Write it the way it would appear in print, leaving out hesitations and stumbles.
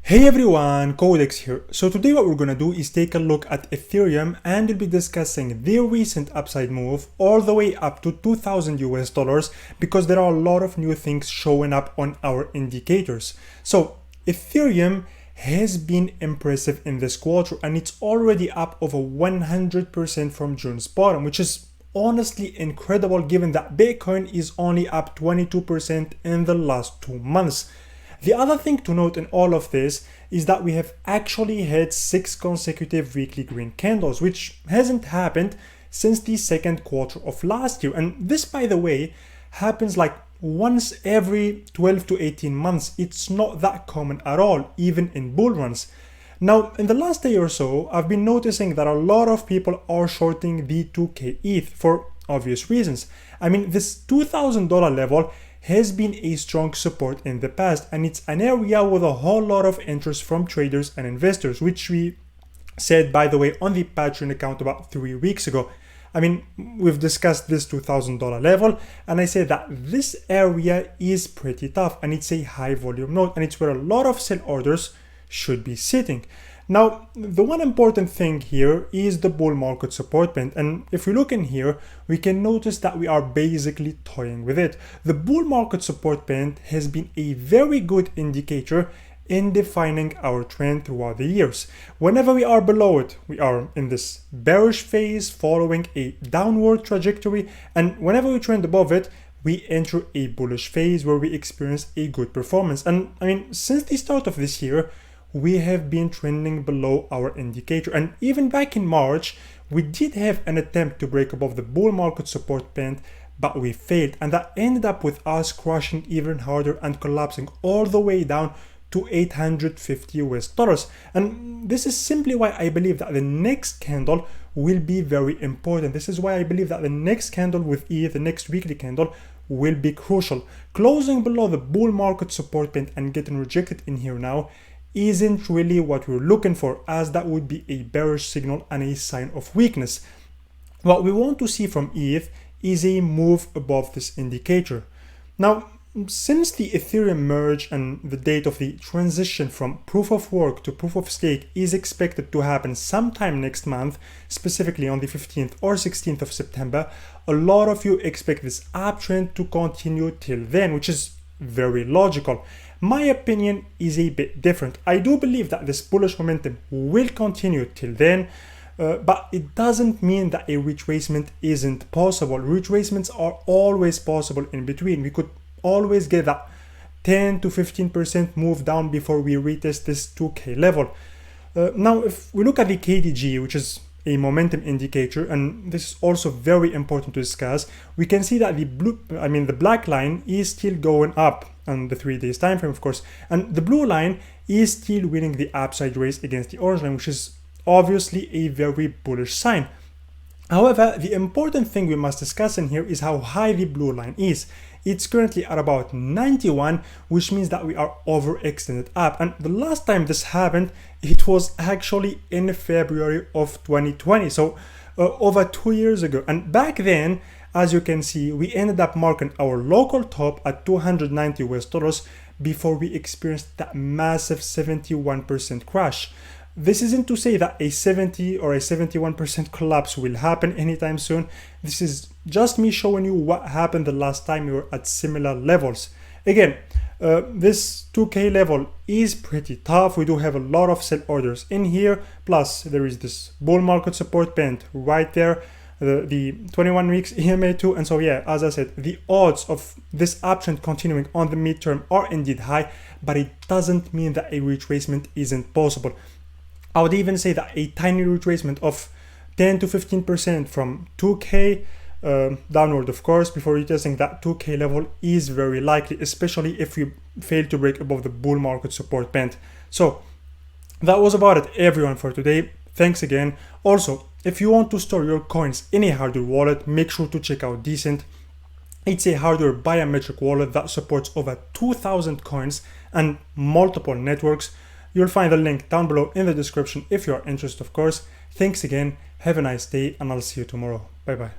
Hey everyone, Codex here. So today what we're gonna do is take a look at Ethereum and we'll be discussing their recent upside move all the way up to 2000 US dollars because there are a lot of new things showing up on our indicators. So Ethereum has been impressive in this quarter and it's already up over 100% from June's bottom, which is honestly incredible given that Bitcoin is only up 22% in the last 2 months. The other thing to note in all of this is that we have actually had 6 consecutive weekly green candles, which hasn't happened since the second quarter of last year. And this, by the way, happens like once every 12 to 18 months. It's not that common at all, even in bull runs. Now, in the last day or so, I've been noticing that a lot of people are shorting the 2K ETH for obvious reasons. I mean, this $2,000 level has been a strong support in the past, and it's an area with a whole lot of interest from traders and investors, which we said, by the way, on the Patreon account about 3 weeks ago. I mean, we've discussed this $2,000 level, and I said that this area is pretty tough, and it's a high volume node, and it's where a lot of sell orders should be sitting. Now, the one important thing here is the bull market support band, and if we look in here, we can notice that we are basically toying with it. The bull market support band has been a very good indicator in defining our trend throughout the years. Whenever we are below it, we are in this bearish phase following a downward trajectory, and whenever we trend above it, we enter a bullish phase where we experience a good performance. And I mean, since the start of this year, we have been trending below our indicator, and even back in March we did have an attempt to break above the bull market support band, but we failed, and that ended up with us crashing even harder and collapsing all the way down to 850 US dollars. And this is simply why I believe that the next candle will be very important. This is why I believe that the next candle with ETH, the next weekly candle, will be crucial. Closing below the bull market support band and getting rejected in here now isn't really what we're looking for, as that would be a bearish signal and a sign of weakness. What we want to see from ETH is a move above this indicator. Now, since the Ethereum merge and the date of the transition from proof of work to proof of stake is expected to happen sometime next month, specifically on the 15th or 16th of September, a lot of you expect this uptrend to continue till then, which is very logical. My opinion is a bit different. I do believe that this bullish momentum will continue till then, but it doesn't mean that a retracement isn't possible. Retracements are always possible in between. We could always get that 10 to 15% move down before we retest this 2K level. Now, if we look at the KDG, which is a momentum indicator, and this is also very important to discuss, we can see that the black line is still going up on the 3 days time frame, of course, and the blue line is still winning the upside race against the orange line, which is obviously a very bullish sign. However, the important thing we must discuss in here is how high the blue line is. It's currently at about 91, which means that we are overextended up. And the last time this happened, it was actually in February of 2020, so over 2 years ago. And back then, as you can see, we ended up marking our local top at 290 US dollars before we experienced that massive 71% crash. This isn't to say that a 70 or a 71% collapse will happen anytime soon. This is just me showing you what happened the last time we were at similar levels. Again, this 2K level is pretty tough. We do have a lot of sell orders in here. Plus, there is this bull market support band right there, the 21 weeks EMA too. And so, yeah, as I said, the odds of this uptrend continuing on the midterm are indeed high, but it doesn't mean that a retracement isn't possible. I would even say that a tiny retracement of 10 to 15% from 2K downward, of course, before retesting that 2K level is very likely, especially if we fail to break above the bull market support band. So that was about it, everyone, for today. Thanks again. Also, if you want to store your coins in a hardware wallet, make sure to check out Decent. It's a hardware biometric wallet that supports over 2,000 coins and multiple networks. You'll find the link down below in the description if you are interested, of course. Thanks again, have a nice day, and I'll see you tomorrow. Bye bye.